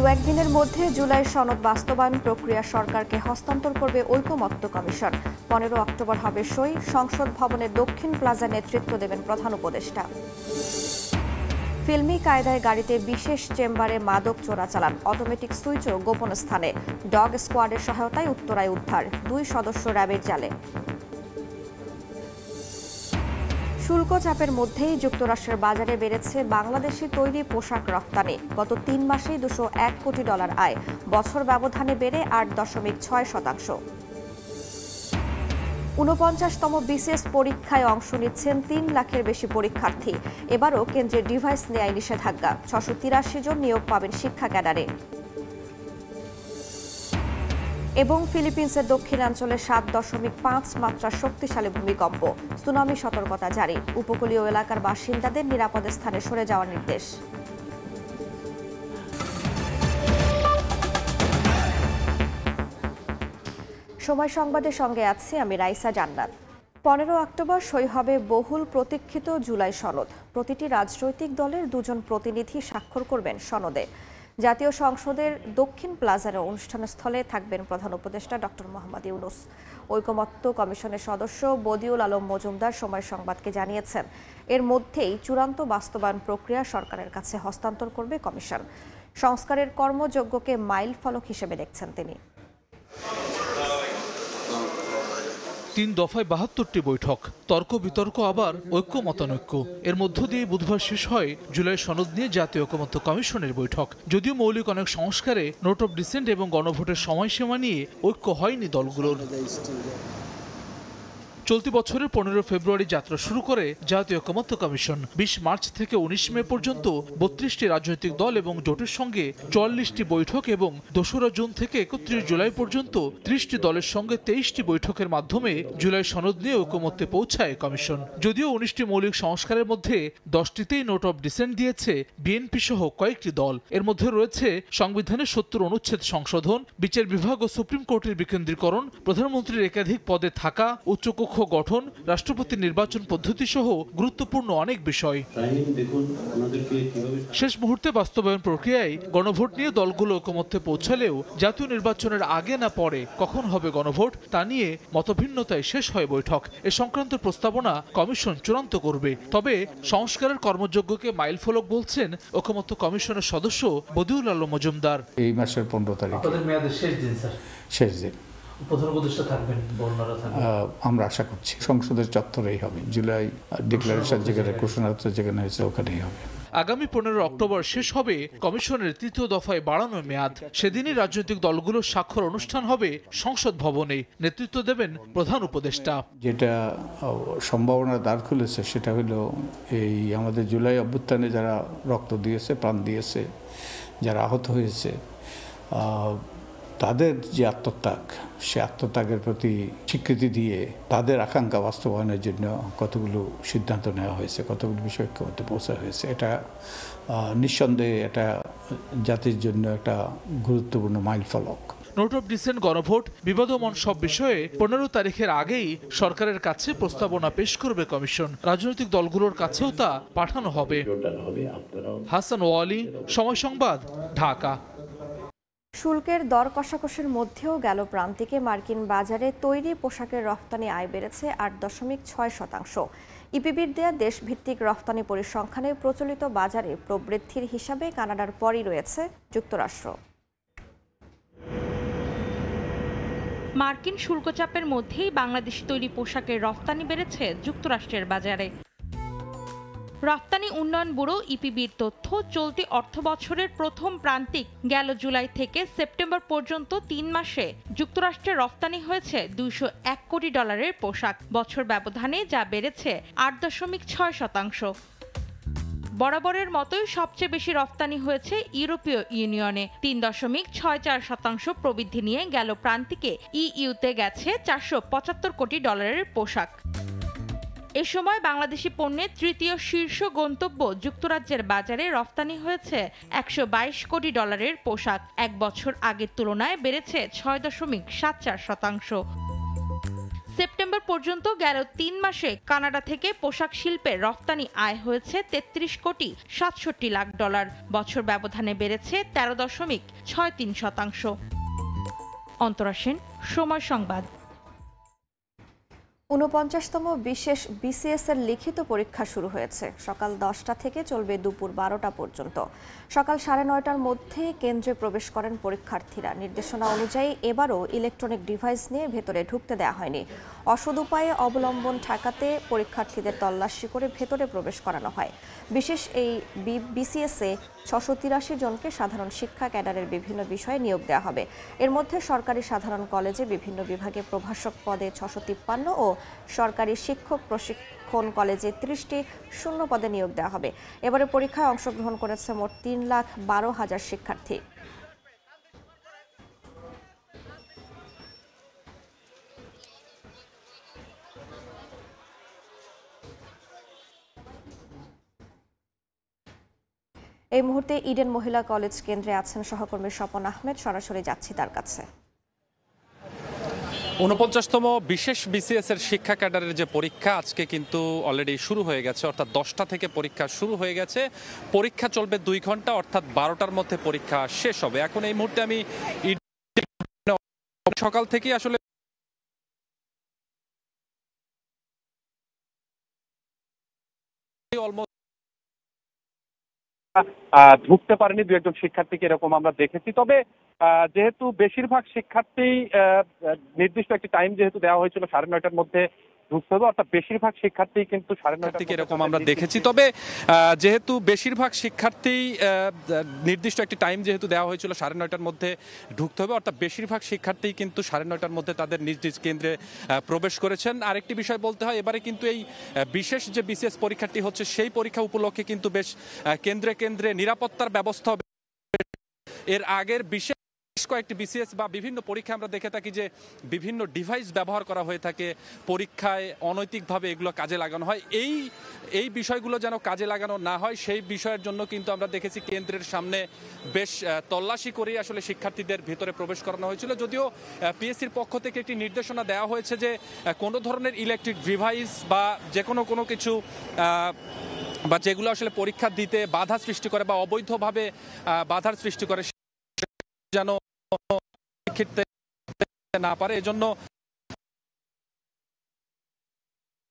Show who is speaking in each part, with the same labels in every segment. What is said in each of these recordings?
Speaker 1: দু-একদিনের মধ্যে জুলাই সনদ বাস্তবায়ন প্রক্রিয়া সরকারকে হস্তান্তর করবে ঐকমত্য কমিশন। 15 অক্টোবর হবে সই। সংসদ ভবনের দক্ষিণ প্লাজা নেতৃত্ব দেবেন প্রধান উপদেষ্টা। ফিল্মি কায়দায় গাড়িতে বিশেষ চেম্বারে মাদক চোরাচালান, অটোমেটিক সুইচও গোপন স্থানে। ডগ স্কোয়াডের সহায়তায় উত্তরায় উদ্ধার, 2 সদস্য র্যাবের জালে। শুল্ক চাপের মধ্যেই যুক্তরাষ্ট্রের বাজারে বেড়েছে বাংলাদেশি তৈরি পোশাক রপ্তানি। গত 3 মাসেই $201 কোটি আয়, বছর ব্যবধানে বেড়ে 8.6%। 49তম বিসিএস পরীক্ষায় অংশ নিচ্ছেন 3 লাখের বেশি পরীক্ষার্থী। এবারও কেন্দ্রের ডিভাইস নেয়ায় নিষেধাজ্ঞা। 683 জন নিয়োগ পাবেন শিক্ষা ক্যাডারে। এবং ফিলিপিন্সের দক্ষিণাঞ্চলে 7.5 মাত্রার শক্তিশালী ভূমিকম্প, সুনামি সতর্কতা জারি। উপকূলীয় এলাকার বাসিন্দাদের নিরাপদ স্থানে সরে যাওয়ার নির্দেশ। সময় সংবাদের সঙ্গে আছি আমি রাইসা জান্নাত। 15 অক্টোবর সই হবে বহুল প্রতীক্ষিত জুলাই সনদ। প্রতিটি রাজনৈতিক দলের 2 জন প্রতিনিধি স্বাক্ষর করবেন সনদে। জাতীয় সংসদের দক্ষিণ প্লাজার অনুষ্ঠানস্থলে থাকবেন প্রধান উপদেষ্টা ডক্টর মোহাম্মদ ইউনূস। ঐকমত্য কমিশনের সদস্য বদিউল আলম মজুমদার সময় সংবাদকে জানিয়েছেন, এর মধ্যেই চূড়ান্ত বাস্তবায়ন প্রক্রিয়া সরকারের কাছে হস্তান্তর করবে কমিশন। সংস্কারের কর্মযজ্ঞকে মাইল ফলক হিসেবে দেখছেন তিনি।
Speaker 2: 3 দফায় 72টি বৈঠক, তর্ক বিতর্ক, আবার ঐক্য মতানৈক্য। এর মধ্য দিয়ে বুধবার শেষ হয় জুলাই সনদ নিয়ে জাতীয় ঐকমত্য কমিশনের বৈঠক। যদিও মৌলিক অনেক সংস্কারে নোট অফ ডিসেন্ট এবং গণভোটের সময়সীমা নিয়ে ঐক্য হয়নি দলগুলোর। চলতি বছরের 15 ফেব্রুয়ারি যাত্রা শুরু করে জাতীয় ঐকমত্য কমিশন। 20 মার্চ থেকে 19 মে পর্যন্ত 32টি রাজনৈতিক দল এবং জোটের সঙ্গে 44টি বৈঠক এবং 2রা জুন থেকে 31 জুলাই পর্যন্ত 30টি দলের সঙ্গে 23টি বৈঠকের মাধ্যমে জুলাই সনদ নিয়ে ঐকমত্যে পৌঁছায় কমিশন। যদিও 19টি মৌলিক সংস্কারের মধ্যে 10টিতেই নোট অফ ডিসেন্ট দিয়েছে বিএনপি সহ কয়েকটি দল। এর মধ্যে রয়েছে সংবিধানের 70 অনুচ্ছেদ সংশোধন, বিচার বিভাগ ও সুপ্রিম কোর্টের বিকেন্দ্রীকরণ, প্রধানমন্ত্রীর একাধিক পদে থাকা, উচ্চকক্ষ গঠন, রাষ্ট্রপতি নির্বাচন পদ্ধতি সহ গুরুত্বপূর্ণ অনেক বিষয়। শেষ মুহূর্তে বাস্তবায়ন প্রক্রিয়ায় গণভোট নিয়ে দলগুলো ঐকমত্যে পৌঁছালেও জাতীয় নির্বাচনের আগে না পরে কখন হবে গণভোট তা নিয়ে মতভিন্নতায় শেষ হয় বৈঠক। এ সংক্রান্ত প্রস্তাবনা কমিশন চূড়ান্ত করবে। তবে সংস্কারের কর্মযজ্ঞকে মাইলফলক বলছেন ঐকমত্য কমিশনের সদস্য বদিউল আলম মজুমদার।
Speaker 3: এই মাসের 15 তারিখ
Speaker 2: মেয়াদের শেষ দিন স্যার।
Speaker 3: শেষ দিন
Speaker 2: প্রধান উপদেষ্টা থাকবেন,
Speaker 3: আমরা আশা করছি সংসদের চত্বরেই হবে। জুলাই ডিক্লারেশন যেখানে ঘোষণা যেখানে হয়েছে ওখানেই হবে।
Speaker 2: আগামী 15 অক্টোবর শেষ হবে কমিশনের 3য় দফায় বাড়ানো মেয়াদ। সেদিনই রাজনৈতিক দলগুলোর স্বাক্ষর অনুষ্ঠান হবে সংসদ ভবনে। নেতৃত্ব দেবেন প্রধান উপদেষ্টা।
Speaker 3: যেটা সম্ভাবনা দ্বার খুলেছে সেটা হলো এই আমাদের জুলাই অভ্যুত্থানে যারা রক্ত দিয়েছে, প্রাণ দিয়েছে, যারা আহত হয়েছে, তাদের যে আত্মত্যাগ, সে আত্মত্যাগের প্রতি স্বীকৃতি দিয়ে তাদের আকাঙ্ক্ষা বাস্তবায়নের জন্য কতগুলো সিদ্ধান্ত নেওয়া হয়েছে, কতগুলো বিষয়কে মধ্যে পৌঁছা হয়েছে। এটা নিঃসন্দেহে এটা জাতির জন্য একটা গুরুত্বপূর্ণ মাইলফলক।
Speaker 2: নোট অফ ডিসেন্ট, গণভোট, বিবাদমান সব বিষয়ে 15 তারিখের আগেই সরকারের কাছে প্রস্তাবনা পেশ করবে কমিশন। রাজনৈতিক দলগুলোর কাছেও তা পাঠানো হবে। হাসান ওয়ালি, সময় সংবাদ, ঢাকা।
Speaker 1: শুল্কের দর কষাকষির মধ্যেও গেল প্রান্তিকে মার্কিন বাজারে তৈরি পোশাকের রফতানি আয় বেড়েছে 8.6%। ইপিবির দেয়া দেশভিত্তিক রফতানি পরিসংখ্যানে প্রচলিত বাজারে প্রবৃদ্ধির হিসাবে কানাডার পরই রয়েছে যুক্তরাষ্ট্র।
Speaker 4: মার্কিন শুল্কচাপের মধ্যেই বাংলাদেশি তৈরি পোশাকের রফতানি বেড়েছে যুক্তরাষ্ট্রের বাজারে। রপ্তানি উন্নয়ন ব্যুরো ইপিবির তথ্য, চলতি অর্থবছরের প্রথম প্রান্তিক গেল জুলাই থেকে সেপ্টেম্বর পর্যন্ত 3 মাসে যুক্তরাষ্ট্রে রপ্তানি হয়েছে $201 কোটি পোশাক। বছর ব্যবধানে যা বেড়েছে 8.6%। বরাবরের মতোই সবচেয়ে বেশি রপ্তানি হয়েছে ইউরোপীয় ইউনিয়নে। 3.64% প্রবৃদ্ধি নিয়ে গেল প্রান্তিকে ইইউতে গেছে $475 কোটি পোশাক। এ সময় বাংলাদেশি পণ্যের তৃতীয় শীর্ষ গন্তব্য যুক্তরাজ্যের বাজারে রফতানি হয়েছে $122 কোটি পোশাক। 1 বছর আগের তুলনায় বেড়েছে 6.74%। সেপ্টেম্বর পর্যন্ত গেল ৩ মাসে কানাডা থেকে পোশাক শিল্পের রপ্তানি আয় হয়েছে ৩৩ কোটি ৬৭ লাখ ডলার। বছর ব্যবধানে বেড়েছে ১৩.৬৩%। অন্তরা সেন, সময় সংবাদ।
Speaker 1: ৪৯তম বিশেষ বিসিএস এর লিখিত পরীক্ষা শুরু হয়েছে। সকাল 10টা থেকে চলবে দুপুর 12টা পর্যন্ত। সকাল 9:30টার মধ্যে কেন্দ্রে প্রবেশ করেন পরীক্ষার্থীরা। নির্দেশনা অনুযায়ী এবারও ইলেকট্রনিক ডিভাইস নিয়ে ভেতরে ঢুকতে দেওয়া হয়নি। অসৎ উপায়ে অবলম্বন ঠেকাতে পরীক্ষার্থীদের তল্লাশি করে ভেতরে প্রবেশ করানো হয়। বিশেষ এই বিসিএস-এ 683 জনকে সাধারণ শিক্ষা ক্যাডারের বিভিন্ন বিষয়ে নিয়োগ দেওয়া হবে। এর মধ্যে সরকারি সাধারণ কলেজে বিভিন্ন বিভাগে প্রভাষক পদে 653 ও সরকারি শিক্ষক প্রশিক্ষণ কলেজে 30টি শূন্য পদে নিয়োগ দেওয়া হবে। এবারে পরীক্ষায় অংশগ্রহণ করেছে মোট 3,12,000 শিক্ষার্থী। এই মুহূর্তে ইডেন মহিলা কলেজ কেন্দ্রে আছেন সহকর্মী স্বপন আহমেদ। সরাসরি যাচ্ছি তার কাছে।
Speaker 5: ৪৯তম বিশেষ বিসিএস এর শিক্ষা ক্যাডারের যে পরীক্ষা আজকে কিন্তু অলরেডি শুরু হয়ে গেছে, অর্থাৎ 10টা থেকে পরীক্ষা শুরু হয়ে গেছে। পরীক্ষা চলবে 2 ঘন্টা, অর্থাৎ 12টার মধ্যে পরীক্ষা শেষ হবে। এখন এই মুহূর্তে আমি সকাল থেকেই আসলে
Speaker 6: ঢুকতে পারেনি, দু একজন শিক্ষার্থীকে এরকম আমরা দেখেছি। তবে যেহেতু বেশিরভাগ শিক্ষার্থী নির্দিষ্ট একটি টাইম যেহেতু দেওয়া হয়েছিল 9:30টার মধ্যে ঢুকতে হবে, অর্থাৎ বেশিরভাগ শিক্ষার্থী কিন্তু 9:30
Speaker 5: এরকম আমরা দেখেছি। তবে যেহেতু বেশিরভাগ শিক্ষার্থী নির্দিষ্ট একটি টাইম যেহেতু দেওয়া হয়েছিল 9:30টার মধ্যে ঢুকতে হবে, অর্থাৎ বেশিরভাগ শিক্ষার্থী কিন্তু 9:30টার মধ্যে তাদের নিজ নিজ কেন্দ্রে প্রবেশ করেছেন। আরেকটি বিষয় বলতে হয়, এবারে কিন্তু এই বিশেষ যে বিসিএস পরীক্ষাটি হচ্ছে সেই পরীক্ষা উপলক্ষে কিন্তু বেশ কেন্দ্রে কেন্দ্রে নিরাপত্তার ব্যবস্থা হবে। এর আগের বিশেষ কয়েকটি বিসিএস বা বিভিন্ন পরীক্ষা আমরা দেখে থাকি যে বিভিন্ন ডিভাইস ব্যবহার করা হয়ে থাকে, পরীক্ষায় অনৈতিকভাবে এগুলো কাজে লাগানো হয়। এই বিষয়গুলো যেন কাজে লাগানো না হয় সেই বিষয়ের জন্য কিন্তু আমরা দেখেছি কেন্দ্রের সামনে বেশ তল্লাশি করেই আসলে শিক্ষার্থীদের ভেতরে প্রবেশ করানো হয়েছিল। যদিও পিএসসির পক্ষ থেকে একটি নির্দেশনা দেওয়া হয়েছে যে কোনো ধরনের ইলেকট্রিক ডিভাইস বা যে কোনো কিছু বা যেগুলো আসলে পরীক্ষা দিতে বাধা সৃষ্টি করে বা অবৈধভাবে বাধার সৃষ্টি করে যেন না পারে, এজন্য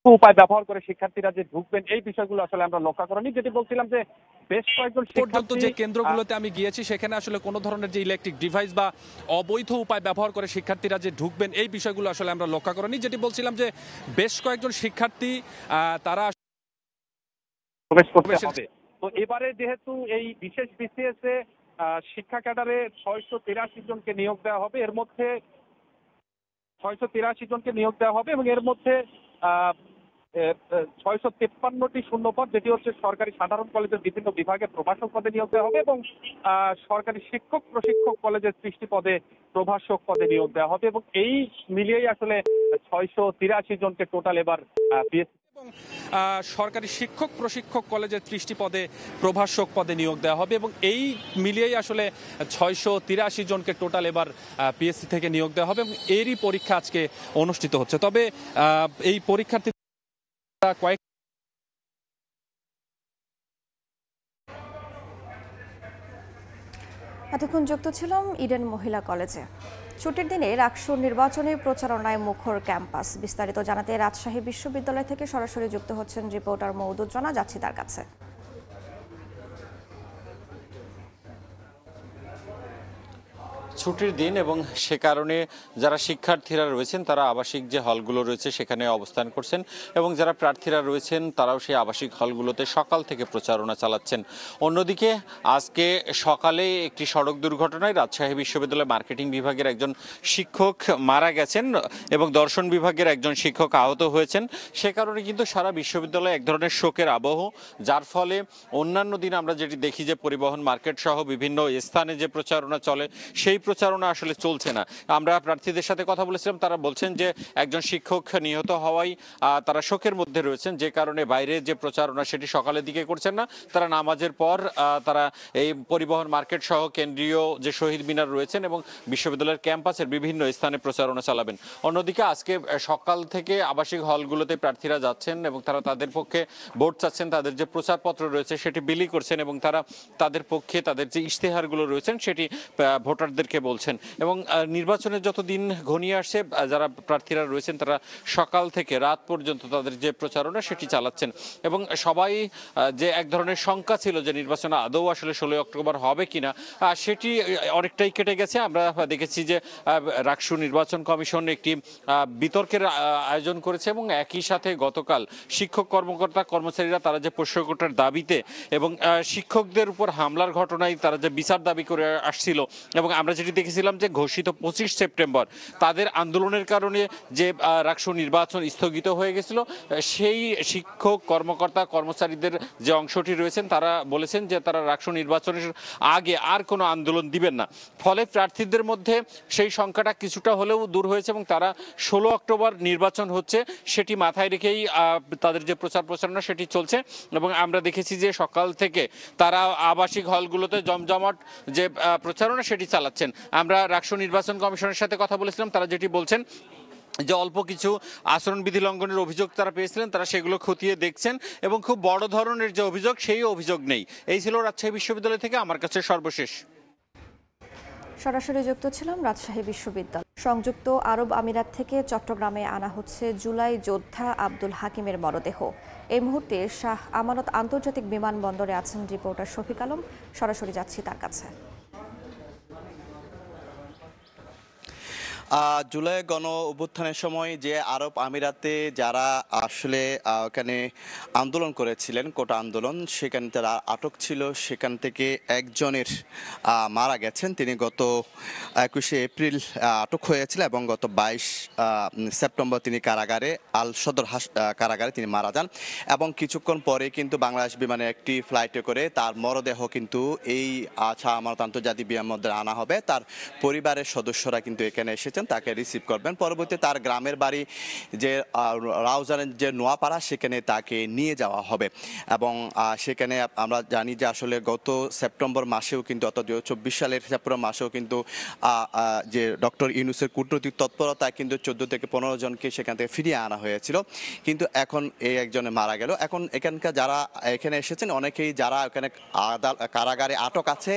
Speaker 6: উপায় ব্যবহার করে শিক্ষার্থীরা যে ঢুকবেন এই বিষয়গুলো আসলে আমরা লক্ষ্য করিনি। যেটি বলছিলাম যে বেশ কয়েকজন
Speaker 5: পর্যন্ত যে কেন্দ্রগুলোতে আমি গিয়েছি সেখানে আসলে কোনো ধরনের যে ইলেকট্রিক ডিভাইস বা অবৈধ উপায় ব্যবহার করে শিক্ষার্থীরা যে ঢুকবেন এই বিষয়গুলো আসলে আমরা লক্ষ্য করিনি। যেটি বলছিলাম যে বেশ কয়েকজন শিক্ষার্থী তারা
Speaker 6: প্রবেশ করতে হবে। তো এবারে যেহেতু এই বিশেষ বিসিএস এ শিক্ষা ক্যাডারে 683 জনকে নিয়োগ দেওয়া হবে, এর মধ্যে 683 জনকে নিয়োগ দেওয়া হবে এবং এর মধ্যে 653টি শূন্যপদ, যেটি হচ্ছে সরকারি সাধারণ কলেজের বিভিন্ন বিভাগে প্রভাষক পদে নিয়োগ দেওয়া হবে এবং সরকারি শিক্ষক প্রশিক্ষক কলেজের 30টি পদে প্রভাষক পদে নিয়োগ দেওয়া হবে এবং এই মিলিয়েই আসলে 683 জনকে টোটাল এবার বিএসসি
Speaker 5: এবং সরকারি শিক্ষক প্রশিক্ষক কলেজের 30টি পদে প্রভাষক পদে নিয়োগ দেওয়া হবে এবং এই মিলিয়েই আসলে 683 জনকে টোটাল এবার পিএসসি থেকে নিয়োগ দেওয়া হবে এবং এরই পরীক্ষা আজকে অনুষ্ঠিত হচ্ছে। তবে এই পরীক্ষার্থী কয়েক
Speaker 1: এতক্ষণ যুক্ত ছিলাম ইডেন মহিলা কলেজে। ছুটির দিনে রাকসুর নির্বাচনী প্রচারণায় মুখর ক্যাম্পাস। বিস্তারিত জানাতে রাজশাহী বিশ্ববিদ্যালয় থেকে সরাসরি যুক্ত হচ্ছেন রিপোর্টার মওদুজ্জনা। যাচ্ছি তার কাছে।
Speaker 7: ছুটির দিন এবং সে কারণে যারা শিক্ষার্থীরা রয়েছেন তারা আবাসিক যে হলগুলো রয়েছে সেখানে অবস্থান করছেন এবং যারা প্রার্থীরা রয়েছেন তারাও সেই আবাসিক হলগুলোতে সকাল থেকে প্রচারণা চালাচ্ছেন। অন্যদিকে আজকে সকালে একটি সড়ক দুর্ঘটনায় রাজশাহী বিশ্ববিদ্যালয় মার্কেটিং বিভাগের একজন শিক্ষক মারা গেছেন এবং দর্শন বিভাগের একজন শিক্ষক আহত হয়েছেন। সে কারণে কিন্তু সারা বিশ্ববিদ্যালয়ে এক ধরনের শোকের আবহ, যার ফলে অন্যান্য দিন আমরা যেটি দেখি যে পরিবহন মার্কেট সহ বিভিন্ন স্থানে যে প্রচারণা চলে সেই প্রচারণা আসলে চলছে না। আমরা প্রার্থীদের সাথে কথা বলেছিলাম, তারা বলছেন যে একজন শিক্ষক নিহত হওয়ায় তারা শোকের মধ্যে রয়েছেন, যে কারণে বাইরে যে প্রচারণা সেটি সকালের দিকে করছেন না। তারা নামাজের পর তারা এই পরিবহন মার্কেট সহ কেন্দ্রীয় যে শহীদ মিনার রয়েছেন এবং বিশ্ববিদ্যালয়ের ক্যাম্পাসের বিভিন্ন স্থানে প্রচারণা চালাবেন। অন্যদিকে আজকে সকাল থেকে আবাসিক হলগুলোতে প্রার্থীরা যাচ্ছেন এবং তারা তাদের পক্ষে ভোট চাচ্ছেন, তাদের যে প্রচারপত্র রয়েছে সেটি বিলি করছেন এবং তারা তাদের পক্ষে তাদের যে ইশতেহারগুলো রয়েছেন সেটি ভোটারদেরকে বলছেন। এবং নির্বাচনের যত দিন ঘনিয়ে আসছে, যারা প্রার্থীরা রয়েছেন তারা সকাল থেকে রাত পর্যন্ত তাদের যে প্রচারণা সেটি চালাচ্ছেন এবং সবাই যে এক ধরনের শঙ্কা ছিল যে নির্বাচন আদৌ আসলে 16 অক্টোবর হবে কিনা, সেটি অনেকটাই কেটে গেছে। আমরা দেখেছি যে রাকসু নির্বাচন কমিশন একটি বিতর্কের আয়োজন করেছে এবং একই সাথে গতকাল শিক্ষক কর্মকর্তা কর্মচারীরা তারা যে পোষ্য কোটার দাবিতে এবং শিক্ষকদের উপর হামলার ঘটনায় তারা যে বিচার দাবি করে আসছিল এবং আমরা যেটি দেখেছিলাম যে ঘোষিত 25 সেপ্টেম্বর তাদের আন্দোলনের কারণে যে রাকসু নির্বাচন স্থগিত হয়ে গেছিল, সেই শিক্ষক কর্মকর্তা কর্মচারীদের যে অংশটি রয়েছেন তারা বলেছেন যে তারা রাকসু নির্বাচনের আগে আর কোনো আন্দোলন দিবেন না। ফলে প্রার্থীদের মধ্যে সেই সংখ্যাটা কিছুটা হলেও দূর হয়েছে এবং তারা 16 অক্টোবর নির্বাচন হচ্ছে সেটি মাথায় রেখেই তাদের যে প্রচারণা সেটি চলছে এবং আমরা দেখেছি যে সকাল থেকে তারা আবাসিক হলগুলোতে জমজমাট যে প্রচারণা সেটি চালাচ্ছেন। আমরা রাকসু নির্বাচন কমিশনের সাথে কথা বলেছিলাম, তারা যেটি বলছেন যে অল্প কিছু আচরণবিধি লঙ্ঘনের অভিযোগ তারা পেয়েছিলেন, তারা সেগুলো খতিয়ে দেখছেন এবং খুব বড় ধরনের যে অভিযোগ সেই অভিযোগ নেই। এই ছিল রাজশাহী বিশ্ববিদ্যালয় থেকে আমার কাছে সর্বশেষ।
Speaker 1: সরাসরি যুক্ত ছিলাম রাজশাহী বিশ্ববিদ্যালয়। সংযুক্ত আরব আমিরাত থেকে চট্টগ্রামে আনা হচ্ছে জুলাই যোদ্ধা আব্দুল হাকিমের মরদেহ। এই মুহূর্তে শাহ আমানত আন্তর্জাতিক বিমানবন্দরে আছেন রিপোর্টার শফিক আলম। সরাসরি যাচ্ছি তার কাছে।
Speaker 8: জুলাই গণ অভ্যুত্থানের সময় যে আরব আমিরাতে যারা আসলে ওখানে আন্দোলন করেছিলেন, কোটা আন্দোলন, সেখানে যারা আটক ছিল সেখান থেকে একজনের মারা গেছেন। তিনি গত 21শে এপ্রিল আটক হয়েছিল এবং গত 22 সেপ্টেম্বর তিনি কারাগারে আল সদর কারাগারে তিনি মারা যান এবং কিছুক্ষণ পরে কিন্তু বাংলাদেশ বিমানে একটি ফ্লাইটে করে তার মরদেহ কিন্তু এই শাহ আমানত আন্তর্জাতিক বিমানবন্দরে আনা হবে। তার পরিবারের সদস্যরা কিন্তু এখানে এসেছেন, তাকে রিসিভ করবেন। পরবর্তীতে তার গ্রামের বাড়ি যে রাউজানের যে নোয়াপাড়া সেখানে তাকে নিয়ে যাওয়া হবে এবং সেখানে আমরা জানি যে আসলে গত সেপ্টেম্বর মাসেও কিন্তু অর্থাৎ 2024 সালের সেপ্টেম্বর মাসেও কিন্তু যে ডক্টর ইউনূসের কূটনৈতিক তৎপরতায় কিন্তু 14 থেকে 15 জনকে সেখান থেকে ফিরিয়ে আনা হয়েছিল, কিন্তু এখন এই একজনে মারা গেল। এখন এখানকার যারা এখানে এসেছেন অনেকেই যারা এখানে কারাগারে আটক আছে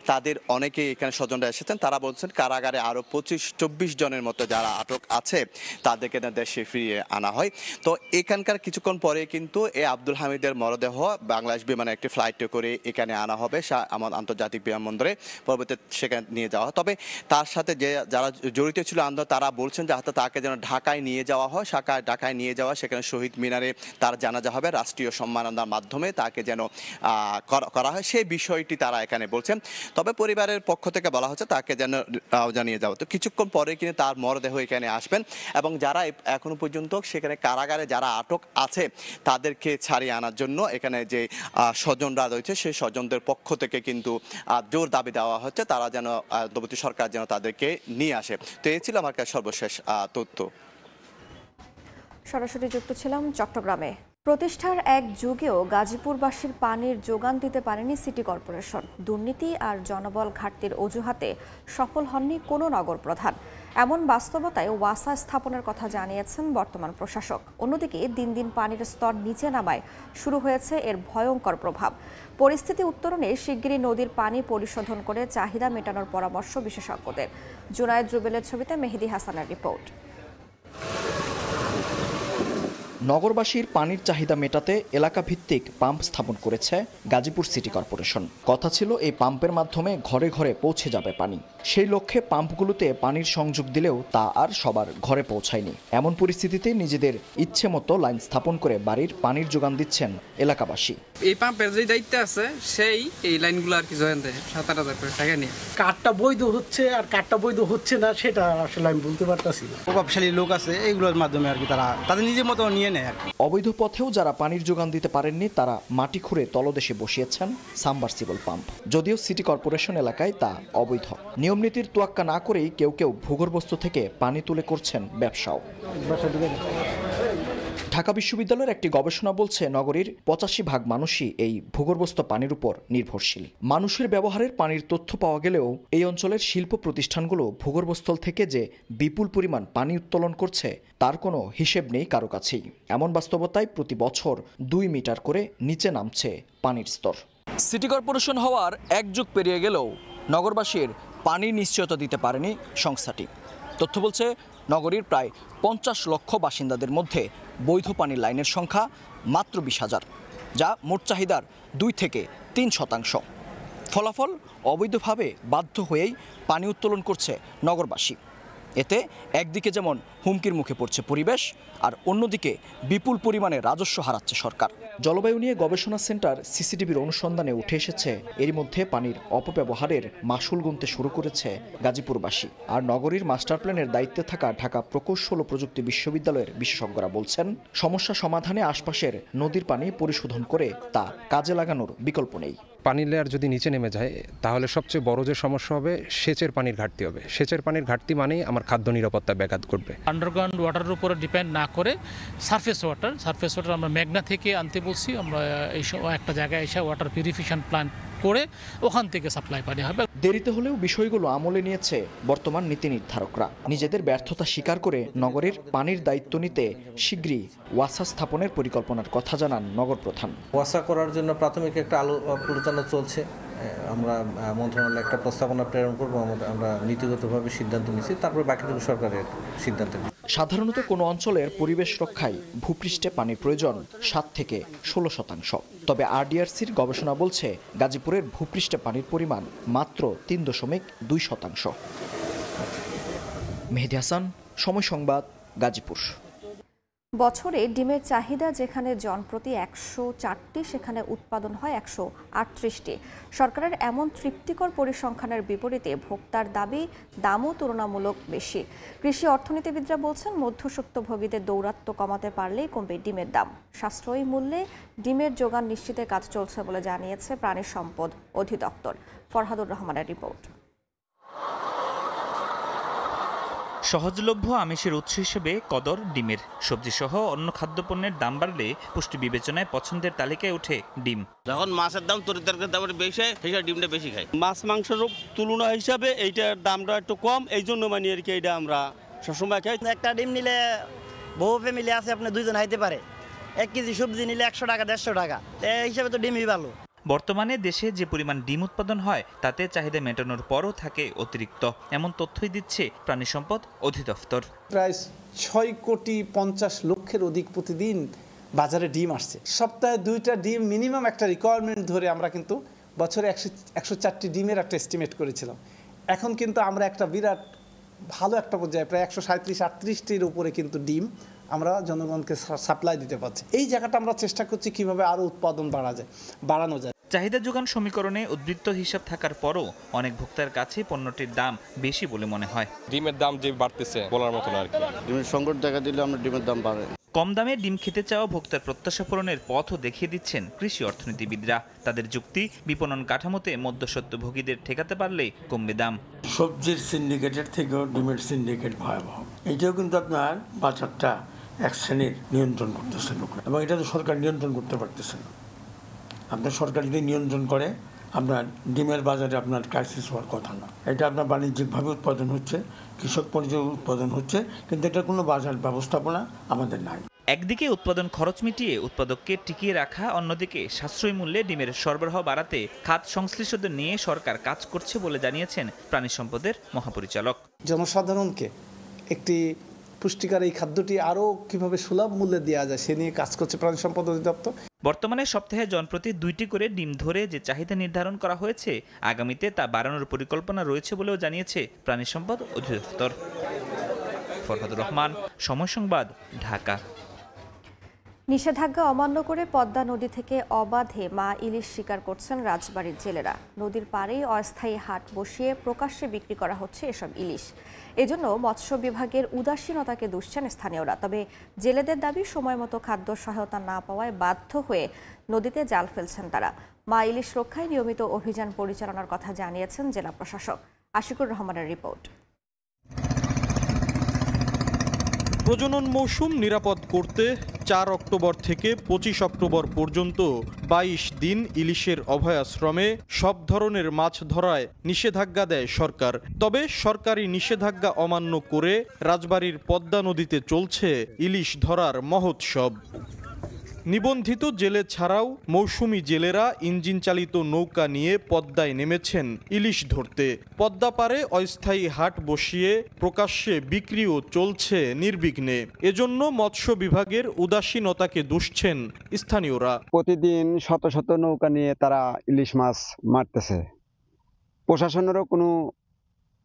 Speaker 8: তাদের অনেকেই এখানে স্বজনরা এসেছেন, তারা বলছেন কারাগারে আরও 25-24 জনের মতো যারা আটক আছে তাদেরকে দেশে ফিরিয়ে আনা হয়। তো এখানকার কিছুক্ষণ পরে কিন্তু এই আব্দুল হামিদের মরদেহ বাংলাদেশ বিমানে একটি ফ্লাইটে করে এখানে আনা হবে শাহ আমানত আন্তর্জাতিক বিমানবন্দরে, পরবর্তীতে সেখানে নিয়ে যাওয়া। তবে তার সাথে যে যারা জড়িত ছিল আন্দোলন তারা বলছেন যে তাকে যেন ঢাকায় নিয়ে যাওয়া হয়, ঢাকায় নিয়ে যাওয়া, সেখানে শহীদ মিনারে তার জানাজা হবে, রাষ্ট্রীয় সম্মাননার মাধ্যমে তাকে যেন করা হয় সেই বিষয়টি তারা এখানে বলছেন। তবে পরিবারের পক্ষ থেকে বলা হচ্ছে তাকে যেন জানিয়ে যাওয়া। তো কিছুক্ষণ পরে কিন্তু তার মরদেহ এখানে আসবেন এবং যারা এখনো পর্যন্ত সেখানে কারাগারে যারা আটক আছে তাদেরকে ছাড়িয়ে আনার জন্য এখানে যে স্বজনরা রয়েছে সেই স্বজনদের পক্ষ থেকে কিন্তু জোর দাবি দেওয়া হচ্ছে তারা যেন অন্তর্বর্তী সরকার যেন তাদেরকে নিয়ে আসে। তো এই ছিল আমার কাছে সর্বশেষ তথ্য।
Speaker 1: সরাসরি যুক্ত ছিলাম চট্টগ্রামে। প্রতিষ্ঠার এক যুগেও গাজীপুরবাসীর পানির যোগান দিতে পারেনি সিটি কর্পোরেশন। দুর্নীতি আর জনবল ঘাটতির অজুহাতে সফল হননি কোনো নগর প্রধান। এমন বাস্তবতায় ওয়াসা স্থাপনের কথা জানিয়েছেন বর্তমান প্রশাসক। অন্যদিকে দিন দিন পানির স্তর নিচে নামায় শুরু হয়েছে এর ভয়ঙ্কর প্রভাব। পরিস্থিতি উত্তরণে শিগগিরই নদীর পানি পরিশোধন করে চাহিদা মেটানোর পরামর্শ বিশেষজ্ঞদের। জুনায়েদ রুবেলের ছবিতে মেহেদি হাসানের রিপোর্ট।
Speaker 9: নগরবাসীর পানির চাহিদা মেটাতে এলাকা ভিত্তিক পাম্প স্থাপন করেছে গাজীপুর সিটি কর্পোরেশন। কথা ছিল এই পাম্পের মাধ্যমে ঘরে ঘরে পৌঁছে যাবে পানি। সেই লক্ষ্যে পাম্পগুলোতে পানির সংযোগ দিলেও তা আর সবার ঘরে পৌঁছায়নি। এমন পরিস্থিতিতে নিজেদের ইচ্ছে মতো লাইন স্থাপন করে বাড়ির পানির যোগান দিচ্ছেন এলাকাবাসী।
Speaker 10: এই পাম্পের যে দায়িত্ব আছে সেই এই লাইনগুলো আর কি জয়েন দেয় 7,000 করে টাকা নিয়ে।
Speaker 11: কার্ডটা বৈধ হচ্ছে আর কার্ডটা বৈধ হচ্ছে না সেটা আসলে আমি বলতে পারতাছি না। প্রভাবশালী লোক আছে এইগুলোর মাধ্যমে আর কি তারা তাদের নিজের মতো নিয়ে
Speaker 12: নাই আর কি।
Speaker 9: অবৈধ পথেও যারা পানির যোগান দিতে পারেননি তারা মাটি খুঁড়ে তলদেশে বসিয়েছেন সাবমার্সিবল পাম্প। যদিও সিটি কর্পোরেশন এলাকায় তা অবৈধ। নিয়মনীতির তোয়াক্কা না করেই কেউ কেউ ভূগর্ভস্থ থেকে পানি তুলে করছেন ব্যবসাও। ঢাকা বিশ্ববিদ্যালয়ের একটি গবেষণা বলছে নগরীর ৮৫% মানুষই এই ভূগর্ভস্থ পানির উপর নির্ভরশীল। মানুষের ব্যবহারের পানির তথ্য পাওয়া গেলেও এই অঞ্চলের শিল্প প্রতিষ্ঠানগুলো ভূগর্ভস্থল থেকে যে বিপুল পরিমাণ পানি উত্তোলন করছে তার কোনো হিসেব নেই কারো কাছেই। এমন বাস্তবতায় প্রতি বছর ২ মিটার করে নিচে নামছে পানির স্তর। সিটি কর্পোরেশন হওয়ার ১ যুগ পেরিয়ে গেলেও নগরবাসীর পানির নিশ্চয়তা দিতে পারেনি সংস্থাটি। তথ্য বলছে নগরীর প্রায় ৫০ লক্ষ বাসিন্দাদের মধ্যে বৈধ পানির লাইনের সংখ্যা মাত্র ২০,০০০, যা মোট চাহিদার ২ থেকে ৩%। ফলাফল, অবৈধভাবে বাধ্য হয়েই পানি উত্তোলন করছে নগরবাসী। এতে একদিকে যেমন হুমকির মুখে পড়ছে পরিবেশ, আর অন্যদিকে বিপুল পরিমাণে রাজস্ব হারাচ্ছে সরকার। জলবায়ু নিয়ে গবেষণা সেন্টার সিসিটিভির অনুসন্ধানে উঠে এসেছে এরই মধ্যে পানির অপব্যবহারের মাশুল গুনতে শুরু করেছে গাজীপুরবাসী। আর নগরীর মাস্টার প্ল্যানের দায়িত্বে থাকা ঢাকা প্রকৌশল ও প্রযুক্তি বিশ্ববিদ্যালয়ের বিশেষজ্ঞরা বলছেন, সমস্যা সমাধানে আশপাশের নদীর পানি পরিশোধন করে তা কাজে লাগানোর বিকল্প নেই।
Speaker 13: পানির লেয়ার যদি নিচে নেমে যায় তাহলে সবচেয়ে বড় যে সমস্যা হবে সেচের পানির ঘাটতি হবে। সেচের পানির ঘাটতি মানেই আমার খাদ্য নিরাপত্তা ব্যাঘাত ঘটবে।
Speaker 14: আন্ডারগ্রাউন্ড ওয়াটারের উপরে ডিপেন্ড না করে সারফেস ওয়াটার আমরা মেঘনা থেকে আনতে বলছি। আমরা এই একটা জায়গায় এসে ওয়াটার পিউরিফিকেশন প্ল্যান্ট করে ওখান থেকে সাপ্লাই পানি হবে।
Speaker 9: দেরিতে হলেও বিষয়গুলো আমলে নিয়েছে বর্তমান নীতি নির্ধারকরা। নিজেদের ব্যর্থতা স্বীকার করে নগরের পানির দায়িত্ব নিতে শীঘ্রই ওয়াসা স্থাপনের পরিকল্পনার কথা জানান নগর প্রধান।
Speaker 15: ওয়াসা করার জন্য প্রাথমিক একটা আলোচনা চলছে। আমরা মন্ত্রণালয়ে একটা প্রস্তাবনা প্রেরণ করবো। আমরা নীতিগতভাবে সিদ্ধান্ত নিচ্ছি, তারপরে বাকিটুকু সরকারের সিদ্ধান্ত।
Speaker 9: সাধারণত কোনো অঞ্চলের পরিবেশ রক্ষায় ভূপৃষ্ঠে পানির প্রয়োজন ৭ থেকে ১৬%। তবে আরডিআরসির গবেষণা বলছে গাজীপুরের ভূপৃষ্ঠে পানির পরিমাণ মাত্র ৩.২%। মেহেদী হাসান, সময় সংবাদ, গাজীপুর।
Speaker 1: বছরে ডিমের চাহিদা যেখানে জনপ্রতি ১০৪টি, সেখানে উৎপাদন হয় ১৩৮টি। সরকারের এমন তৃপ্তিকর পরিসংখ্যানের বিপরীতে ভোক্তার দামও তুলনামূলক বেশি। কৃষি অর্থনীতিবিদরা বলছেন, মধ্যস্বত্বভোগীদের দৌরাত্ম্য কমাতে পারলেই কমবে ডিমের দাম। সাশ্রয়ী মূল্যে ডিমের যোগান নিশ্চিতে কাজ চলছে বলে জানিয়েছে প্রাণী সম্পদ অধিদপ্তর। ফরহাদুর রহমানের রিপোর্ট।
Speaker 16: সহজলভ্য আমিষের উৎস হিসেবে কদর ডিমের। সবজিসহ অন্য খাদ্যপণ্যের দাম বাড়লে পুষ্টি বিবেচনায় পছন্দের তালিকায় ওঠে ডিম।
Speaker 17: যখন মাছের দাম তরিতরকারির দাম বেশি হয়, সেই ডিমটা বেশি খাই। মাছ মাংসের তুলনা হিসাবে এইটার দামটা একটু কম, এই জন্য মানে আর কি এইটা আমরা সবসময় খাই।
Speaker 18: একটা ডিম নিলে বহু ফ্যামিলি আছে, আপনি 2 জন খাইতে পারে। 1 কেজি সবজি নিলে 100 টাকা 150 টাকা, এই হিসাবে তো ডিমই ভালো।
Speaker 16: বর্তমানে দেশে যে পরিমাণ ডিম উৎপাদন হয় তাতে চাহিদা মেটানোর পরও থাকে অতিরিক্ত, এমন তথ্যই দিচ্ছে প্রাণী সম্পদ অধিদপ্তর।
Speaker 11: প্রায় 6,50,00,000 অধিক প্রতিদিন বাজারে ডিম আসছে। সপ্তাহে 2টা ডিম মিনিমাম একটা রিকোয়ারমেন্ট ধরে আমরা কিন্তু বছরে 104টি ডিমের একটা এস্টিমেট করেছিলাম। এখন কিন্তু আমরা একটা বিরাট ভালো একটা পর্যায়ে প্রায় 137-38টির উপরে কিন্তু ডিম আমরা জনগণকে সাপ্লাই দিতে পারছি। এই জায়গাটা আমরা চেষ্টা করছি কিভাবে আরো উৎপাদন বাড়ানো যায়।
Speaker 16: চাহিদা যোগান সমীকরণে উদ্বৃত্ত হিসাব থাকার পরও অনেক ভোক্তার কাছে পণ্যটির দাম বেশি বলে মনে হয়।
Speaker 5: ডিমের দাম যে বাড়তেছে বলার মতো না আর কি।
Speaker 8: ডিমের সংকট দেখা দিলে আমরা ডিমের দাম বাড়ে।
Speaker 16: কম দামে ডিম খেতে চাওয়া ভোক্তার প্রত্যাশা পূরণের পথও দেখিয়ে দিচ্ছেন কৃষি অর্থনীতিবিদরা। তাদের যুক্তি, বিপণন কাঠামোতে মধ্যস্বত্বভোগীদের ঠেকাতে পারলে কমবে দাম।
Speaker 19: সবজির সিন্ডিকেটের থেকেও ডিমের সিন্ডিকেট ভয়াবহ। এটাও কিন্তু আপনার বাজারটা এক শ্রেণীর নিয়ন্ত্রণ করতেছে লোকরা, এবং এটা তো সরকার নিয়ন্ত্রণ করতে পারতেছে না। আপনার সরকার যদি নিয়ন্ত্রণ করে, আপনার ডিমের বাজারে আপনার ক্রাইসিস হওয়ার কথা না। এটা আপনার বাণিজ্যিকভাবে উৎপাদন হচ্ছে, কৃষক পর্যায়ে উৎপাদন হচ্ছে, কিন্তু এটার কোনো বাজার ব্যবস্থাপনা আমাদের নাই।
Speaker 16: একদিকে উৎপাদন খরচ মিটিয়ে উৎপাদককে টিকিয়ে রাখা, অন্যদিকে সাশ্রয়ী মূল্যে ডিমের সরবরাহ বাড়াতে খাত সংশ্লিষ্টদের নিয়ে সরকার কাজ করছে বলে জানিয়েছেন প্রাণী সম্পদের মহাপরিচালক।
Speaker 11: জনসাধারণকে একটি পুষ্টিকর এই খাদ্যটি আরও কিভাবে সুলভ মূল্যে দেওয়া যায় সে নিয়ে কাজ করছে প্রাণী সম্পদ অধিদপ্তর।
Speaker 16: বর্তমানে সপ্তাহে জনপ্রতি 2টি করে ডিম ধরে যে চাহিদা নির্ধারণ করা হয়েছে, আগামীতে তা বাড়ানোর পরিকল্পনা রয়েছে বলেও জানিয়েছে প্রাণী সম্পদ অধিদপ্তর। ফরহাদুর রহমান, সময় সংবাদ, ঢাকা।
Speaker 1: নিষেধাজ্ঞা অমান্য করে পদ্মা নদী থেকে অবাধে মা ইলিশ শিকার করছেন রাজবাড়ীর জেলেরা। নদীর পাড়েই অস্থায়ী হাট বসিয়ে প্রকাশ্যে বিক্রি করা হচ্ছে এসব ইলিশ। এজন্য মৎস্য বিভাগের উদাসীনতাকে দুষছেন স্থানীয়রা। তবে জেলেদের দাবি, সময় মতো খাদ্য সহায়তা না পাওয়ায় বাধ্য হয়ে নদীতে জাল ফেলছেন তারা। মা ইলিশ রক্ষায় নিয়মিত অভিযান পরিচালনার কথা জানিয়েছেন জেলা প্রশাসক। আশিকুর রহমানের রিপোর্ট।
Speaker 12: প্রজনন মৌসুম নিরাপদ করতে 4 অক্টোবর থেকে 25 অক্টোবর পর্যন্ত 22 দিন ইলিশের অভয়াশ্রমে সব ধরনের মাছ ধরায় নিষেধাজ্ঞা দেয় সরকার। তবে সরকারি নিষেধাজ্ঞা অমান্য করে রাজবাড়ীর পদ্মা নদীতে চলছে ইলিশ ধরার মহোৎসব। নিবন্ধিত জেলে ছাড়াও মৌসুমী জেলেরা ইঞ্জিন চালিত নৌকা নিয়ে পদ্মায় নেমেছেন ইলিশ ধরতে। পদ্মা পারে অস্থায়ী হাট বসিয়ে প্রকাশ্যে বিক্রিও চলছে নির্বিঘ্নে। এজন্য মৎস্য বিভাগের উদাসীনতাকে দুষছেন স্থানীয়রা।
Speaker 20: প্রতিদিন শত শত নৌকা নিয়ে তারা ইলিশ মাছ মারতেছে, প্রশাসনেরও কোনো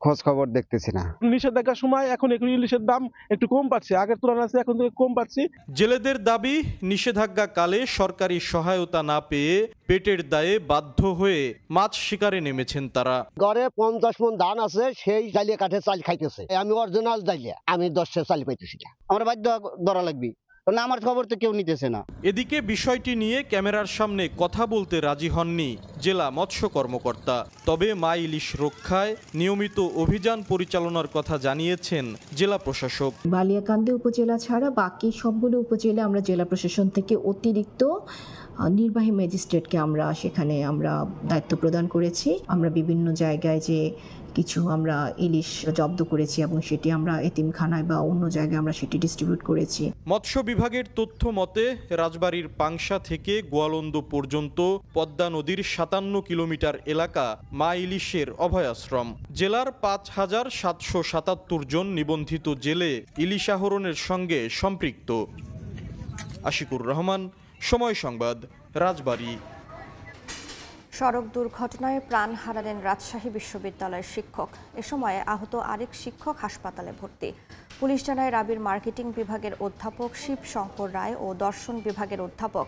Speaker 20: খোঁজ খবর দেখতেছি না।
Speaker 21: নিষেধাজ্ঞার সময় এখন ইলিশের দাম একটু কম পাচ্ছে, আগের তুলনায় এখন থেকে কম পাচ্ছি।
Speaker 12: জেলেদের দাবি, নিষেধাজ্ঞা কালে সরকারি সহায়তা না পেয়ে পেটের দায়ে বাধ্য হয়ে মাছ শিকারে নেমেছেন তারা।
Speaker 22: ঘরে 50 মণ ধান আছে, সেই জালিয়া কাঠে চাল খাইতেছে। আমি অরিজিনাল জালিয়া, আমি 10 চাল পাইতেছি না। আমার বাধ্য ধরা লাগবে, আমার খবর তো কেউ নিতেছে না।
Speaker 12: এদিকে বিষয়টি নিয়ে ক্যামেরার সামনে কথা বলতে রাজি হননি জেলা মৎস্য কর্মকর্তা। তবে মা ইলিশ রক্ষায় নিয়মিত অভিযান পরিচালনার কথা জানিয়েছেন জেলা প্রশাসক।
Speaker 23: বালিয়াকান্দি উপজেলা ছাড়া বাকি সবগুলো উপজেলা আমরা জেলা প্রশাসন থেকে অতিরিক্ত নির্বাহী ম্যাজিস্ট্রেটকে সেখানে আমরা দায়িত্ব প্রদান করেছি। আমরা বিভিন্ন জায়গায় যে কিছু আমরা ইলিশ জব্দ করেছি এবং সেটি আমরা এতিমখানায় বা অন্য জায়গায় আমরা সেটি ডিস্ট্রিবিউট করেছি।
Speaker 12: মৎস্য বিভাগের তথ্য মতে রাজবাড়ীর পাংশা থেকে গোয়ালন্দ পর্যন্ত পদ্মা নদীর 57 কিলোমিটার এলাকা মা ইলিশের অভয়াশ্রম। জেলার 5777 জন নিবন্ধিত জেলে ইলিশ আহরণের সঙ্গে সম্পৃক্ত। আশিকুর রহমান, সময় সংবাদ, রাজবাড়ী।
Speaker 1: সড়ক দুর্ঘটনায় প্রাণ হারালেন রাজশাহী বিশ্ববিদ্যালয়ের শিক্ষক। এ সময় আহত আরেক শিক্ষক হাসপাতালে ভর্তি। পুলিশ জানায়, রাবির মার্কেটিং বিভাগের অধ্যাপক শিব শঙ্কর রায় ও দর্শন বিভাগের অধ্যাপক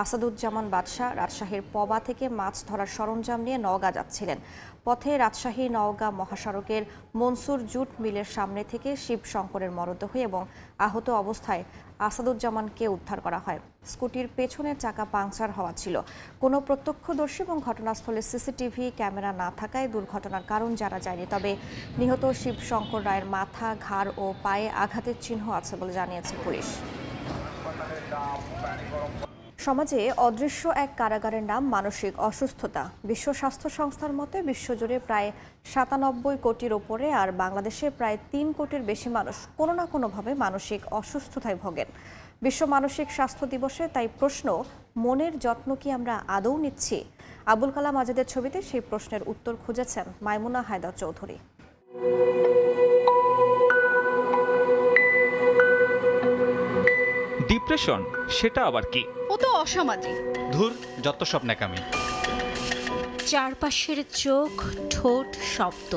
Speaker 1: আসাদুজ্জামান বাদশা রাজশাহীর পবা থেকে মাছ ধরার সরঞ্জাম নিয়ে নওগাঁ যাচ্ছিলেন। পথে রাজশাহী নওগাঁ মহাসড়কের মনসুর জুট মিলের সামনে থেকে শিব শঙ্করের মরদেহ এবং আহত অবস্থায় আসাদুজ্জামানকে উদ্ধার করা হয়। স্কুটির পেছনের চাকা পাংচার হওয়া ছিল। কোনো প্রত্যক্ষদর্শী এবং ঘটনাস্থলে সিসিটিভি ক্যামেরা না থাকায় দুর্ঘটনার কারণ জানা যায়নি। তবে নিহত শিব শঙ্কর রায়ের মাথা, ঘাড় ও পায়ে আঘাতের চিহ্ন আছে বলে জানিয়েছে পুলিশ। সমাজে অদৃশ্য এক কারাগারের নাম মানসিক অসুস্থতা। বিশ্ব স্বাস্থ্য সংস্থার মতে বিশ্বজুড়ে প্রায় 97 কোটির ওপরে আর বাংলাদেশে প্রায় 3 কোটির বেশি মানুষ কোনো না কোনোভাবে মানসিক অসুস্থতায় ভোগেন। বিশ্ব মানসিক স্বাস্থ্য দিবসে তাই প্রশ্ন, মনের যত্ন কি আমরা আদৌ নিচ্ছি? আবুল কালাম আজাদের ছবিতে সেই প্রশ্নের উত্তর খুঁজেছেন মাইমুনা হায়দার চৌধুরী।
Speaker 16: ডিপ্রেশন সেটা আবার কি?
Speaker 24: ও তো অসামাজিক।
Speaker 16: ধুর, যত সব ন্যাকামি।
Speaker 24: চারপাশের চোখ, ঠোঁট, শব্দ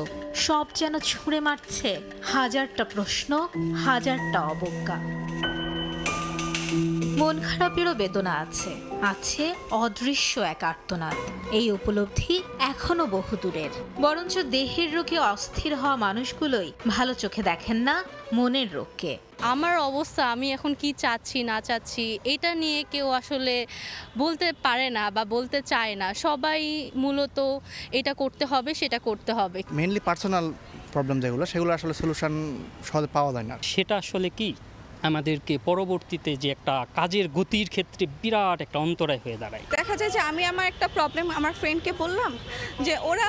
Speaker 24: সব যেন ছুঁড়ে মারছে হাজারটা প্রশ্ন, হাজারটা অবজ্ঞা। মন খারাপেরও বেদনা আছে, আছে অদৃশ্য এক আর্তনাদ। এই উপলব্ধি এখনো বহু দূরের। বরঞ্চ দেহের রোগে অস্থির হওয়া মানুষগুলোই ভালো চোখে দেখেন না মনের রোগকে।
Speaker 25: আমার অবস্থা, আমি এখন কি চাচ্ছি না চাচ্ছি এটা নিয়ে কেউ আসলে বলতে পারে না বা বলতে চায় না। সবাই মূলত এটা করতে হবে, সেটা করতে হবে।
Speaker 26: মেইনলি পার্সোনাল প্রবলেম যেগুলো, সেগুলো আসলে সলিউশন সহজে পাওয়া যায় না।
Speaker 27: সেটা আসলে কি আমাদেরকে পরবর্তীতে যে একটা কাজের গতির ক্ষেত্রে বিরাট একটা অন্তরায় হয়ে দাঁড়ায়।
Speaker 28: দেখা যায় যে আমি আমার একটা প্রবলেম আমার ফ্রেন্ডকে বললাম, যে ওরা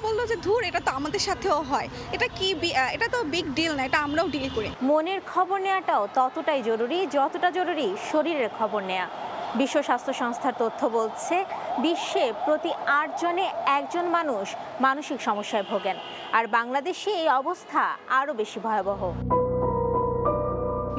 Speaker 28: বললো যে ধুর, এটা তো আমাদের সাথেও হয়, এটা কি, এটা তো বিগ ডিল না, এটা আমরাও ডিল করি।
Speaker 24: মনের খবর নেওয়াটাও ততটাই জরুরি যতটা জরুরি শরীরের খবর নেওয়া। বিশ্ব স্বাস্থ্য সংস্থার তথ্য বলছে, বিশ্বে প্রতি 8 জনে 1 জন মানুষ মানসিক সমস্যায় ভোগেন। আর বাংলাদেশে এই অবস্থা আরও বেশি ভয়াবহ।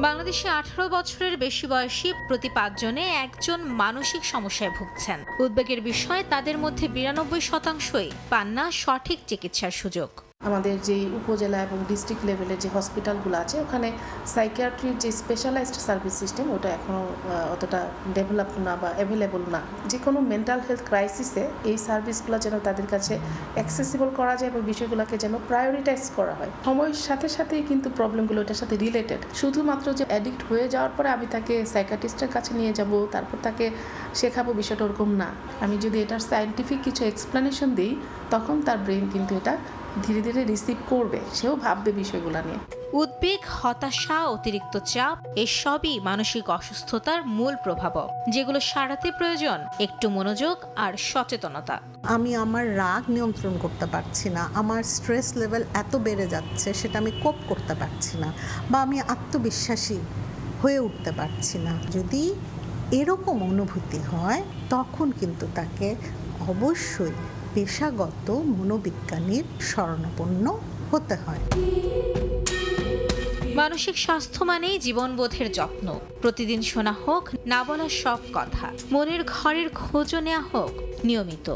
Speaker 24: বাংলাদেশে 18 বছরের বেশি বয়সী প্রতি 5 জনে 1 জন মানসিক সমস্যায় ভুগছেন। উদ্বেগের বিষয়, তাদের মধ্যে 92% পান না সঠিক চিকিৎসার সুযোগ।
Speaker 2: আমাদের যে উপজেলা এবং ডিস্ট্রিক্ট লেভেলের যে হসপিটালগুলো আছে ওখানে সাইকিয়াট্রির যে স্পেশালাইজড সার্ভিস সিস্টেম ওটা এখনও অতটা ডেভেলপ না বা অ্যাভেলেবল না। যে কোনো মেন্টাল হেলথ ক্রাইসিসে এই সার্ভিসগুলো যেন তাদের কাছে অ্যাক্সেসিবল করা যায় এবং বিষয়গুলোকে যেন প্রায়োরিটাইজ করা হয়। সময়ের সাথে সাথেই কিন্তু প্রবলেমগুলো এটার সাথে রিলেটেড। শুধুমাত্র যে অ্যাডিক্ট হয়ে যাওয়ার পরে আমি তাকে সাইকিয়াট্রিস্টের কাছে নিয়ে যাব তারপর তাকে শেখাবো, বিষয়টা ওরকম না। আমি যদি এটার সায়েন্টিফিক কিছু এক্সপ্লেনেশন দিই তখন তার ব্রেন কিন্তু এটা ধীরে ধীরে রিসিভ করবে, সেও ভাববে বিষয়গুলো নিয়ে।
Speaker 24: উদ্বেগ, হতাশা, অতিরিক্ত চাপ এসবই মানসিক অসুস্থতার মূল প্রভাবক, যেগুলো সারাতে প্রয়োজন একটু মনোযোগ আর সচেতনতা।
Speaker 3: আমি আমার রাগ নিয়ন্ত্রণ করতে পারছি না, আমার স্ট্রেস লেভেল এত বেড়ে যাচ্ছে সেটা আমি কোপ করতে পারছি না, বা আমি আত্মবিশ্বাসী হয়ে উঠতে পারছি না। যদি এরকম অনুভূতি হয় তখন কিন্তু তাকে অবশ্যই পেশাগত মনোবিজ্ঞানীর শরণাপন্ন হতে হয়।
Speaker 24: মানসিক স্বাস্থ্য মানেই জীবনবোধের যত্ন। প্রতিদিন শোনা হোক না বলা সব কথা, মনের ঘরের খোঁজও নেওয়া হোক নিয়মিত।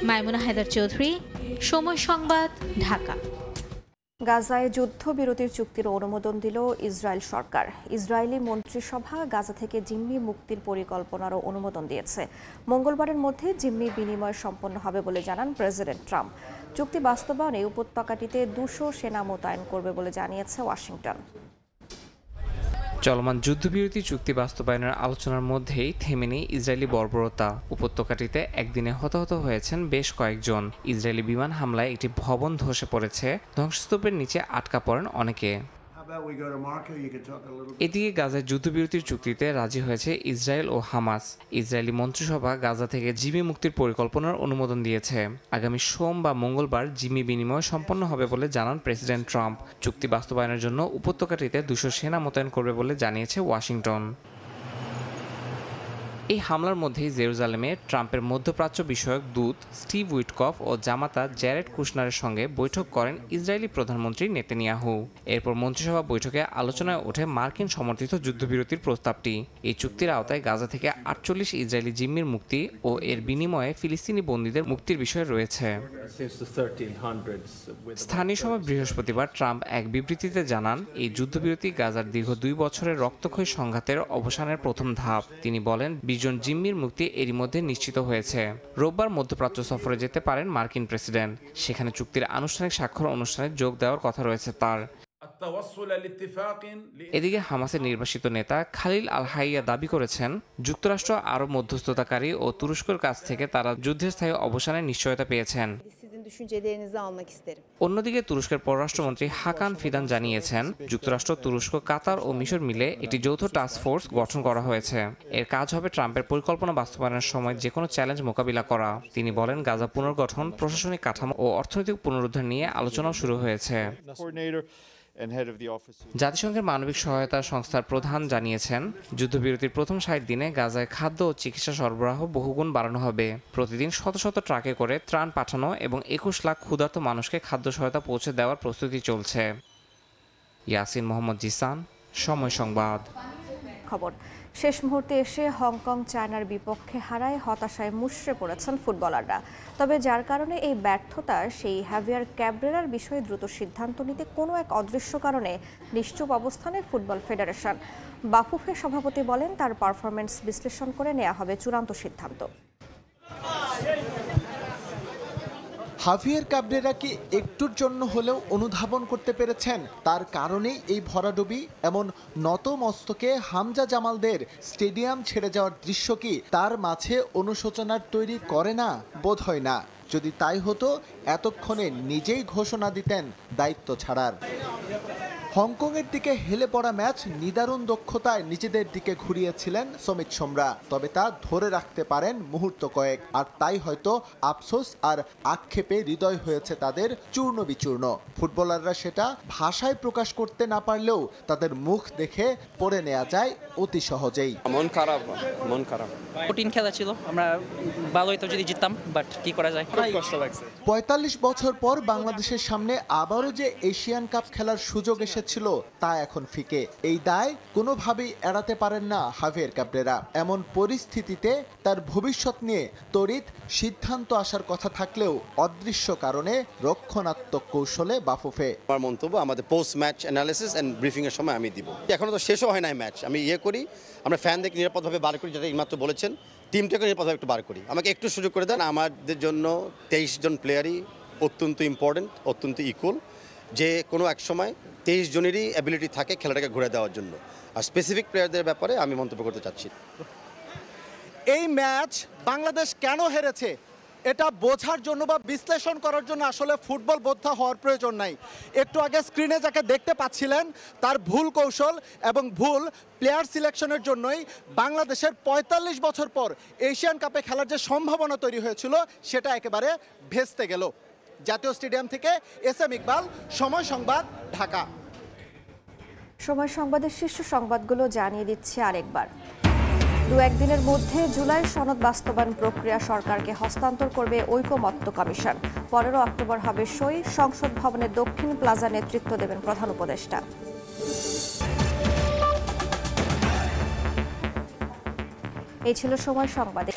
Speaker 24: মাইমুনা হায়দার চৌধুরী, সময় সংবাদ, ঢাকা।
Speaker 1: গাজায় যুদ্ধবিরতির চুক্তির অনুমোদন দিল ইসরায়েল সরকার। ইসরায়েলি মন্ত্রিসভা গাজা থেকে জিম্মি মুক্তির পরিকল্পনারও অনুমোদন দিয়েছে। মঙ্গলবারের মধ্যে জিম্মি বিনিময় সম্পন্ন হবে বলে জানান প্রেসিডেন্ট ট্রাম্প। চুক্তি বাস্তবায়নে উপত্যকাটিতে 200 সেনা মোতায়েন করবে বলে জানিয়েছে ওয়াশিংটন।
Speaker 4: চলমান যুদ্ধবিরতি চুক্তি বাস্তবায়নের আলোচনার মধ্যেই থেমে নেই ইসরায়েলি বর্বরতা। উপত্যকাটিতে একদিনে হতাহত হয়েছেন বেশ কয়েকজন। ইসরায়েলি বিমান হামলায় একটি ভবন ধসে পড়েছে, ধ্বংসস্তূপের নিচে আটকা পড়েন অনেকে। এদিকে গাজায় যুদ্ধবিরতির চুক্তিতে রাজি হয়েছে ইসরায়েল ও হামাস। ইসরায়েলি মন্ত্রিসভা গাজা থেকে জিম্মি মুক্তির পরিকল্পনার অনুমোদন দিয়েছে। আগামী সোম বা মঙ্গলবার জিম্মি বিনিময় সম্পন্ন হবে বলে জানান প্রেসিডেন্ট ট্রাম্প। চুক্তি বাস্তবায়নের জন্য উপত্যকাটিতে 200 সেনা মোতায়েন করবে বলে জানিয়েছে ওয়াশিংটন। এই হামলার মধ্যেই জেরুজালেমে ট্রাম্পের মধ্যপ্রাচ্য বিষয়ক দূত স্টিভ উইটকফ ও জামাতা জ্যারেড কুশনারের সঙ্গে বৈঠক করেন ইসরায়েলি প্রধানমন্ত্রী নেতানিয়াহু। এরপর মন্ত্রিসভা বৈঠকে আলোচনায় ওঠে মার্কিন সমর্থিত যুদ্ধবিরতির প্রস্তাবটি। এই চুক্তির আওতায় গাজা থেকে 48 ইসরায়েলি জিম্মির মুক্তি ও এর বিনিময়ে ফিলিস্তিনি বন্দীদের মুক্তির বিষয় রয়েছে। স্থানীয় সময় বৃহস্পতিবার ট্রাম্প এক বিবৃতিতে জানান, এই যুদ্ধবিরতি গাজার দীর্ঘ 2 বছরের রক্তক্ষয়ী সংঘাতের অবসানের প্রথম ধাপ। তিনি বলেন, 20 জন জিম্মির মুক্তি এরই মধ্যে নিশ্চিত হয়েছে। রোববার মধ্যপ্রাচ্য সফরে যেতে পারেন মার্কিন প্রেসিডেন্ট। সেখানে চুক্তির আনুষ্ঠানিক স্বাক্ষর অনুষ্ঠানে যোগ দেওয়ার কথা রয়েছে তার। এদিকে হামাসের নির্বাসিত নেতা খালিল আল হাইয়া দাবি করেছেন, যুক্তরাষ্ট্র, আরব মধ্যস্থতাকারী ও তুরস্কের কাছ থেকে তারা যুদ্ধের স্থায়ী অবসানের নিশ্চয়তা পেয়েছেন। অন্যদিকে তুরস্কের পররাষ্ট্রমন্ত্রী হাকান ফিদান জানিয়েছেন, যুক্তরাষ্ট্র, তুরস্ক, কাতার ও মিশর মিলে একটি যৌথ টাস্ক ফোর্স গঠন করা হয়েছে। এর কাজ হবে ট্রাম্পের পরিকল্পনা বাস্তবায়নের সময় যে কোনো চ্যালেঞ্জ মোকাবিলা করা। তিনি বলেন, গাজা পুনর্গঠন, প্রশাসনিক কাঠামো ও অর্থনৈতিক পুনরুদ্ধার নিয়ে আলোচনাও শুরু হয়েছে। জাতিসংঘের মানবিক সহায়তা সংস্থার প্রধান জানিয়েছেন, যুদ্ধবিরতির প্রথম 60 দিনে গাজায় খাদ্য ও চিকিৎসা সরবরাহ বহুগুণ বাড়ানো হবে। প্রতিদিন শত শত ট্রাকে করে ত্রাণ পাঠানো এবং 21 লাখ ক্ষুধার্ত মানুষকে খাদ্য সহায়তা পৌঁছে দেওয়ার প্রস্তুতি চলছে। ইয়াসিন মোহাম্মদ জিসান, সময় সংবাদ।
Speaker 1: খবর শেষ মুহূর্তে এসে হংকং চায়নার বিপক্ষে হারায় হতাশায় মুষড়ে পড়েছেন ফুটবলাররা। তবে যার কারণে এই ব্যর্থতা, সেই হ্যাভিয়ার ক্যাব্রেরার বিষয়ে দ্রুত সিদ্ধান্ত নিতে কোনো এক অদৃশ্য কারণে নিশ্চুপ অবস্থানে ফুটবল ফেডারেশন। বাফুফের সভাপতি বলেন, তার পারফরমেন্স বিশ্লেষণ করে নেওয়া হবে চূড়ান্ত সিদ্ধান্ত।
Speaker 6: হাভিয়ের ক্যাব্রেরা কি একটুর জন্য হলেও অনুধাবন করতে পেরেছেন তার কারণেই এই ভরাডুবি? এমন নত মস্তকে হামজা জামালদের স্টেডিয়াম ছেড়ে যাওয়ার দৃশ্য কি তার মাঝে অনুশোচনার তৈরি করে না? বোধ হয় না। যদি তাই হতো, এতক্ষণে নিজেই ঘোষণা দিতেন দায়িত্ব ছাড়ার। হংকংয়ের দিকে হেলে পড়া ম্যাচ নিদারুণ দক্ষতায় নিজেদের দিকে ঘুরিয়েছিলেন সমিত সোমরা। তবে তা ধরে রাখতে পারেন মুহূর্ত কয়েক, আর তাই হয়তো আফসোস আর আক্ষেপে হৃদয় হয়েছে তাদের চূর্ণ বিচূর্ণ। ফুটবলাররা সেটা ভাষায় প্রকাশ করতে না পারলেও তাদের মুখ দেখে পড়ে নেওয়া যায় অতি সহজেই।
Speaker 7: মন খারাপ।
Speaker 10: কঠিন খেলা ছিল, আমরা ভালো হইতো যদি জিততাম, বাট কি করা যায়,
Speaker 7: খুব কষ্ট লাগছে।
Speaker 6: 45 বছর পর বাংলাদেশের সামনে আবারও যে এশিয়ান কাপ খেলার সুযোগ এসেছে, হয়েছিল তা এখন ফিকে। এই দায় কোনোভাবেই এড়াতে পারেন না হাভিয়ের ক্যাবরেরা। এমন পরিস্থিতিতে তার ভবিষ্যৎ নিয়ে তড়িৎ সিদ্ধান্ত আসার কথা থাকলেও অদৃশ্য কারণে রক্ষণাত্মক কৌশলে বাফুফে।
Speaker 5: আমার মন্তব্য আমাদের post match analysis and briefing এর সময় আমি দিব। এখনো তো শেষও হয় নাই ম্যাচ, আমি করি, আমরা ফ্যানদেরকে নিরাপদভাবে বার করি, যেটা এইমাত্র বলেছেন, টিমটাকে নিরাপদভাবে একটু বার করি। আমাকে একটু সুযোগ করে দেন। আমাদের জন্য 23 জন প্লেয়ারই অত্যন্ত ইম্পর্টেন্ট, অত্যন্ত ইকুয়াল, যে কোনো এক সময় 23 জনেরই অ্যাবিলিটি থাকে খেলাটাকে ঘুরে দেওয়ার জন্য। আর স্পেসিফিক প্লেয়ারদের ব্যাপারে আমি মন্তব্য করতে চাচ্ছি।
Speaker 6: এই ম্যাচ বাংলাদেশ কেন হেরেছে এটা বোঝার জন্য বা বিশ্লেষণ করার জন্য আসলে ফুটবল বোদ্ধা হওয়ার প্রয়োজন নাই। একটু আগে স্ক্রিনে যাকে দেখতে পাচ্ছিলেন তার ভুল কৌশল এবং ভুল প্লেয়ার সিলেকশনের জন্যই বাংলাদেশের ৪৫ বছর পর এশিয়ান কাপে খেলার যে সম্ভাবনা তৈরি হয়েছিল সেটা একেবারে ভেস্তে গেল। জাতীয় স্টেডিয়াম থেকে এস.এম. ইকবাল, সময় সংবাদ, ঢাকা।
Speaker 1: সময় সংবাদের শীর্ষ সংবাদগুলো জানিয়ে দিচ্ছি আরেকবার। 2-1 দিনের মধ্যে জুলাই সনদ বাস্তবায়ন প্রক্রিয়া সরকারকে হস্তান্তর করবে ঐকমত্য কমিশন। 15 অক্টোবর হবে সই। সংসদ ভবনের দক্ষিণ প্লাজা নেতৃত্ব দেবেন প্রধান উপদেষ্টা। এই ছিল সময় সংবাদে।